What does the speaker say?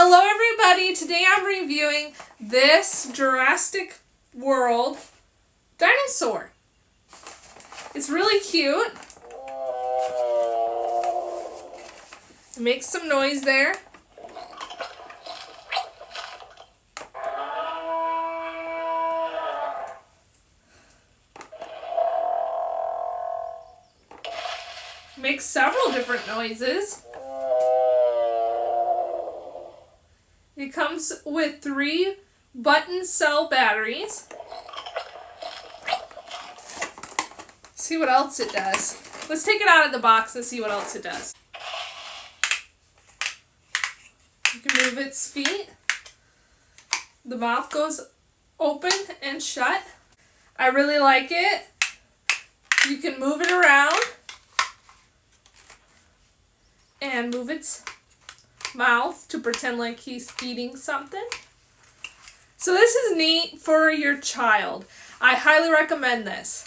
Hello everybody, today I'm reviewing this Jurassic World dinosaur. It's really cute. It makes some noise there. It makes several different noises. It comes with 3 button cell batteries. See what else it does. Let's take it out of the box and see what else it does. You can move its feet. The mouth goes open and shut. I really like it. You can move it around and move its mouth to pretend like he's eating something. So this is neat for your child. I highly recommend this.